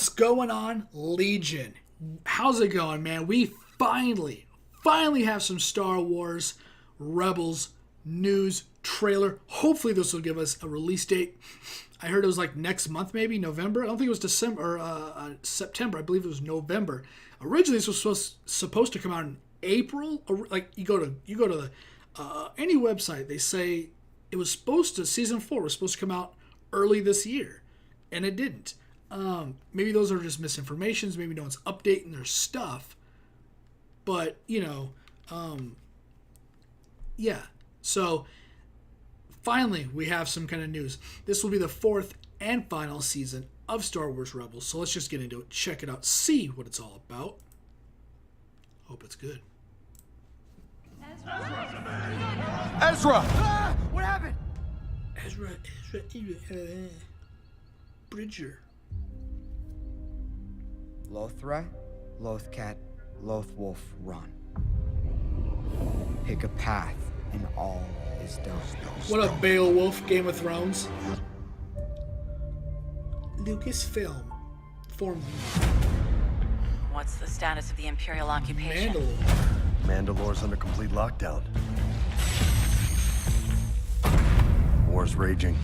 What's going on, Legion? How's it going, man? We finally have some Star Wars Rebels news trailer. Hopefully this will give us a release date. I heard it was like next month, maybe November. I don't think it was December or September. I believe it was November. Originally, this was supposed to come out in April. Or, like you go to the any website, they say it was supposed to, season 4 was supposed to come out early this year, and it didn't. Maybe those are just misinformations. Maybe no one's updating their stuff. But yeah. So finally, we have some kind of news. This will be the 4th and final season of Star Wars Rebels. So let's just get into it, check it out, see what it's all about. Hope it's good. Ezra! Ah, what happened? Ezra, Bridger. Lothra, Lothcat, Lothwolf, run. Pick a path, and all is done. What up, Beowulf, Game of Thrones? Lucasfilm. Formed What's the status of the Imperial occupation? Mandalore. Mandalore's under complete lockdown. War's raging.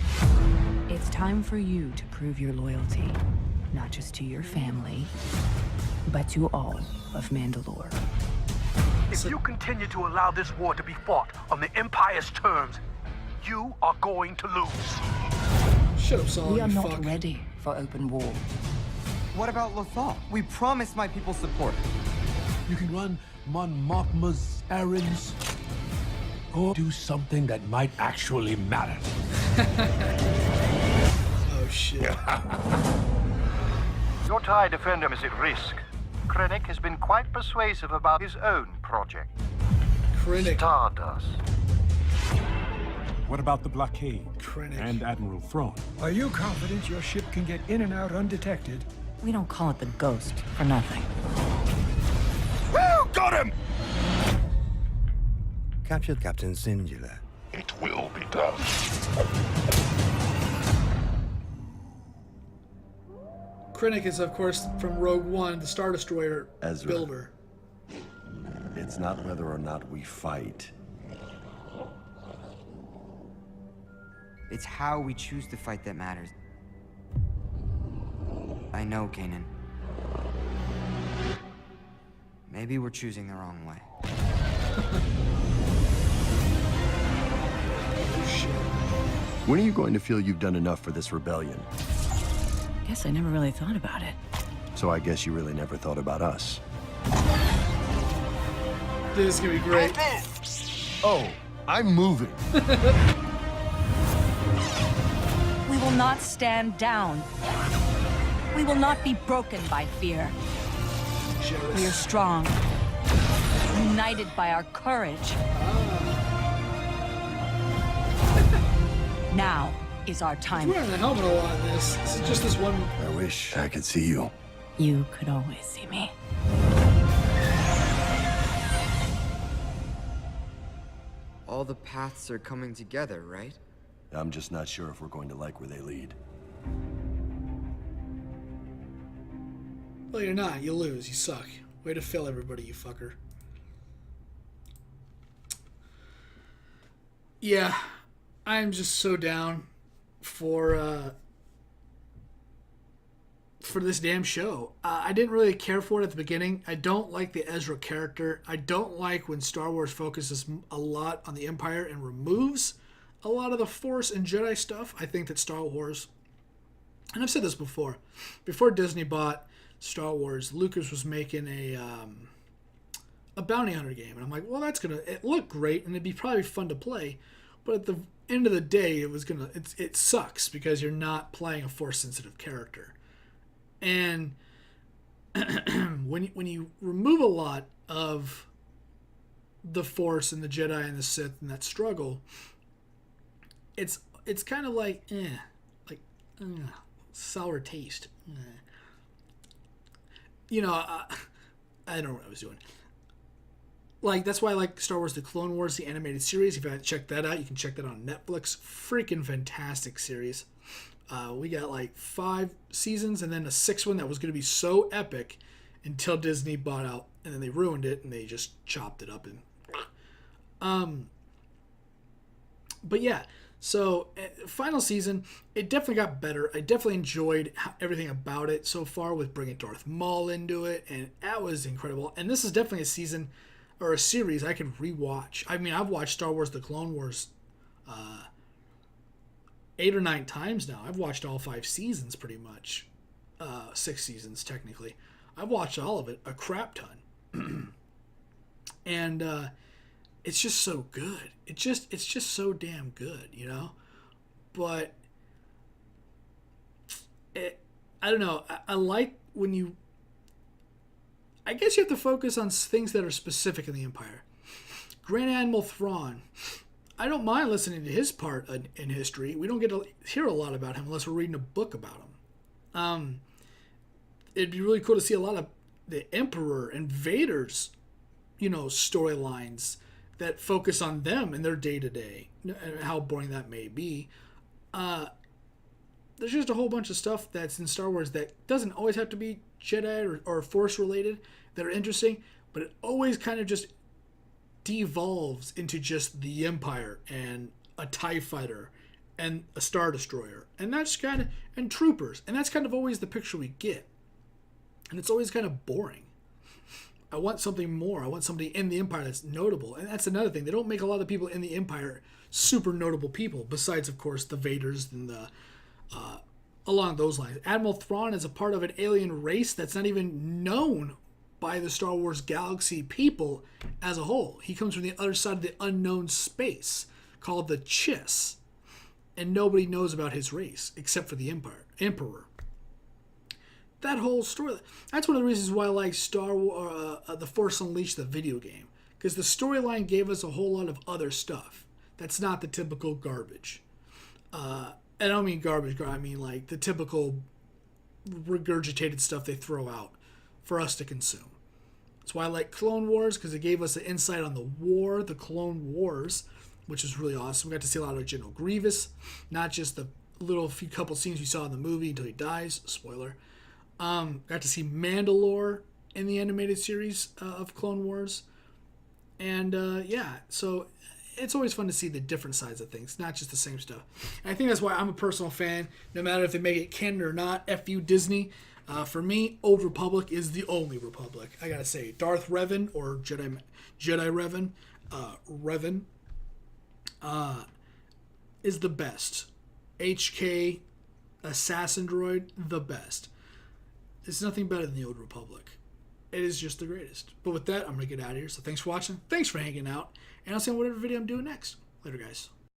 It's time for you to prove your loyalty, not just to your family, but to all of Mandalore. If you continue to allow this war to be fought on the Empire's terms, you are going to lose. Shut up, Solomon, We are you not fuck. ready for open war. What about Lothal? We promised my people support. You can run Mon Mothma's errands, or do something that might actually matter. Oh, shit. Your TIE defender is at risk. Krennic has been quite persuasive about his own project. Krennic. Stardust. What about the blockade Krennic. and Admiral Thrawn? Are you confident your ship can get in and out undetected? We don't call it the Ghost for nothing. Woo! Got him! Capture Captain Singular. It will be done. Krennic is, of course, from Rogue One, the Star Destroyer Ezra. builder. It's not whether or not we fight. It's how we choose to fight that matters. I know, Kanan. Maybe we're choosing the wrong way. When are you going to feel you've done enough for this rebellion? Guess I never really thought about it. So I guess you really never thought about us. This is gonna be great. Oh, I'm moving. We will not stand down. We will not be broken by fear. We are strong, united by our courage. Now is our time. He's wearing the helmet a lot in this. This is just this one. I wish I could see you. You could always see me. All the paths are coming together, right? I'm just not sure if we're going to like where they lead. Well, you're not. You lose. You suck. Way to fail everybody, you fucker. Yeah, I'm just so down for this damn show. I didn't really care for it at the beginning. I don't like the Ezra character. I don't like when Star Wars focuses a lot on the Empire and removes a lot of the Force and Jedi stuff. I think that Star Wars, and I've said this before Disney bought Star Wars, Lucas was making a bounty hunter game, and I'm like, well, it looked great and it'd be probably fun to play, but at the end of the day, it sucks because you're not playing a Force sensitive character, and when you remove a lot of the Force and the Jedi and the Sith and that struggle, it's kind of like sour taste. I don't know what I was doing. Like, that's why I like Star Wars The Clone Wars, the animated series. If you haven't checked that out, you can check that on Netflix. Freaking fantastic series. We got like 5 seasons and then a 6th one that was going to be so epic until Disney bought out, and then they ruined it and they just chopped it up. And but yeah, so final season, it definitely got better. I definitely enjoyed everything about it so far, with bringing Darth Maul into it, and that was incredible. And this is definitely a season or a series I can rewatch. I mean, I've watched Star Wars: The Clone Wars 8 or 9 times now. I've watched all 5 seasons pretty much. 6 seasons technically. I've watched all of it a crap ton. And it's just so good. It's just so damn good, you know? But I don't know. I like when you, I guess you have to focus on things that are specific in the Empire. Grand Admiral Thrawn, I don't mind listening to his part in history. We don't get to hear a lot about him unless we're reading a book about him. It'd be really cool to see a lot of the Emperor and Vader's, you know, storylines that focus on them and their day-to-day, and how boring that may be. There's just a whole bunch of stuff that's in Star Wars that doesn't always have to be Jedi or Force-related that are interesting, but it always kind of just devolves into just the Empire and a TIE fighter and a Star Destroyer. And that's kind of, and troopers. And that's kind of always the picture we get. And it's always kind of boring. I want something more. I want somebody in the Empire that's notable. And that's another thing. They don't make a lot of people in the Empire super notable people, besides, of course, the Vaders and the along those lines. Admiral Thrawn is a part of an alien race that's not even known by the Star Wars galaxy people as a whole. He comes from the other side of the unknown space, called the Chiss. And nobody knows about his race, except for the Emperor. That whole story, that's one of the reasons why I like Star Wars, The Force Unleashed, the video game. Because the storyline gave us a whole lot of other stuff. That's not the typical garbage. And I don't mean garbage, I mean like the typical regurgitated stuff they throw out for us to consume. That's why I like Clone Wars, because it gave us an insight on the Clone Wars, which is really awesome. We got to see a lot of General Grievous, not just the few couple scenes we saw in the movie until he dies. Spoiler. Got to see Mandalore in the animated series of Clone Wars. And yeah, so it's always fun to see the different sides of things, not just the same stuff. And I think that's why I'm a personal fan, no matter if they make it canon or not. F you, Disney. For me, Old Republic is the only Republic. I gotta say, Darth Revan or Jedi Revan, is the best. HK Assassin Droid, the best. It's nothing better than the Old Republic. It is just the greatest. But with that, I'm gonna get out of here. So thanks for watching. Thanks for hanging out. And I'll see you on whatever video I'm doing next. Later, guys.